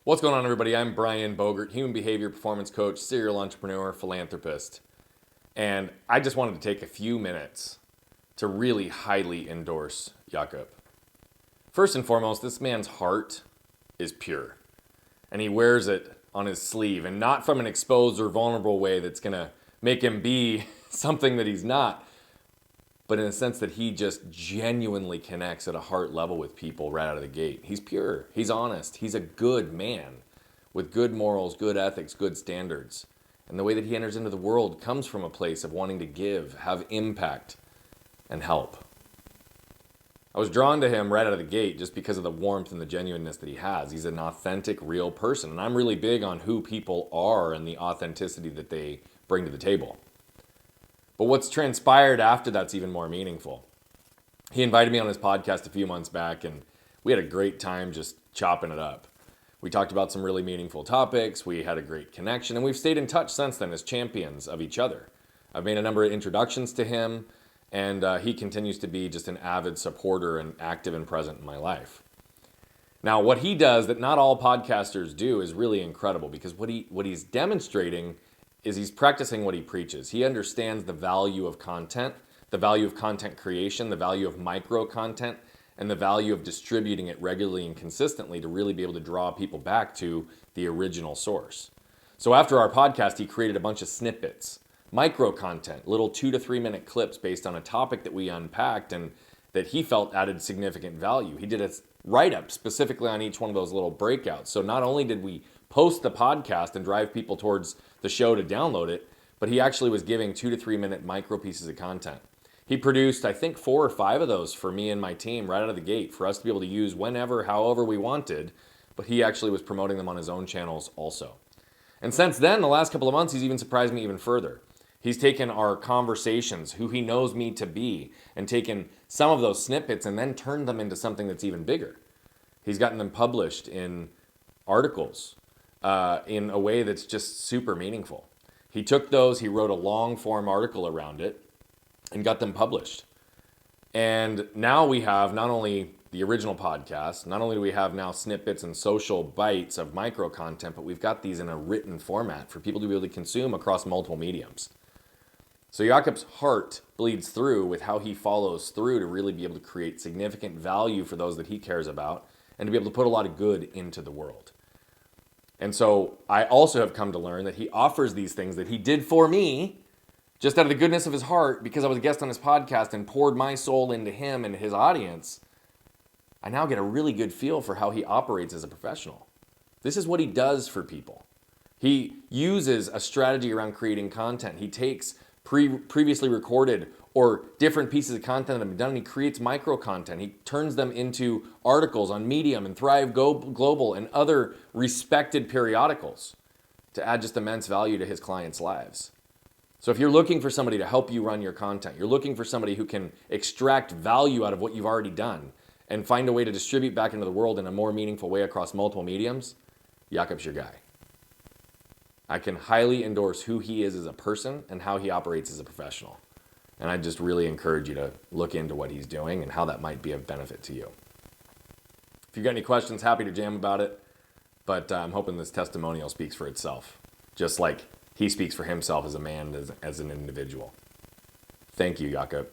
What's going on, everybody? I'm Brian Bogert, human behavior performance coach, serial entrepreneur, philanthropist. And I just wanted to take a few minutes to really highly endorse Yakup. First and foremost, this man's heart is pure. And he wears it on his sleeve, and not from an exposed or vulnerable way that's going to make him be something that he's not, but in a sense that he just genuinely connects at a heart level with people right out of the gate. He's pure. He's honest. He's a good man with good morals, good ethics, good standards. And the way that he enters into the world comes from a place of wanting to give, have impact, and help. I was drawn to him right out of the gate just because of the warmth and the genuineness that he has. He's an authentic, real person. And I'm really big on who people are and the authenticity that they bring to the table. But what's transpired after that's even more meaningful. He invited me on his podcast a few months back, and we had a great time just chopping it up. We talked about some really meaningful topics. We had a great connection, and we've stayed in touch since then as champions of each other. I've made a number of introductions to him, and he continues to be just an avid supporter and active and present in my life. Now, what he does that not all podcasters do is really incredible, because what he's demonstrating is he's practicing what he preaches. He understands the value of content, the value of content creation, the value of micro content, and the value of distributing it regularly and consistently to really be able to draw people back to the original source. So after our podcast, he created a bunch of snippets, micro content, little 2 to 3 minute clips based on a topic that we unpacked and that he felt added significant value. He did a write-up specifically on each one of those little breakouts. So not only did we post the podcast and drive people towards the show to download it, but he actually was giving 2 to 3 minute micro pieces of content. He produced, I think, 4 or 5 of those for me and my team right out of the gate for us to be able to use whenever, however we wanted, but he actually was promoting them on his own channels also. And since then, the last couple of months, he's even surprised me even further. He's taken our conversations, who he knows me to be, and taken some of those snippets and then turned them into something that's even bigger. He's gotten them published in articles in a way that's just super meaningful. He took those, he wrote a long form article around it and got them published. And now we have not only the original podcast, not only do we have now snippets and social bites of micro content, but we've got these in a written format for people to be able to consume across multiple mediums. So Yakup's heart bleeds through with how he follows through to really be able to create significant value for those that he cares about and to be able to put a lot of good into the world. And so I also have come to learn that he offers these things that he did for me just out of the goodness of his heart because I was a guest on his podcast and poured my soul into him and his audience. I now get a really good feel for how he operates as a professional. This is what he does for people. He uses a strategy around creating content. He takes previously recorded or different pieces of content that have been done, and he creates micro content. He turns them into articles on Medium and Thrive Global and other respected periodicals to add just immense value to his clients' lives. So if you're looking for somebody to help you run your content, you're looking for somebody who can extract value out of what you've already done and find a way to distribute back into the world in a more meaningful way across multiple mediums, Yakup's your guy. I can highly endorse who he is as a person and how he operates as a professional. And I just really encourage you to look into what he's doing and how that might be of benefit to you. If you've got any questions, happy to jam about it. But I'm hoping this testimonial speaks for itself, just like he speaks for himself as a man, as an individual. Thank you, Yakup.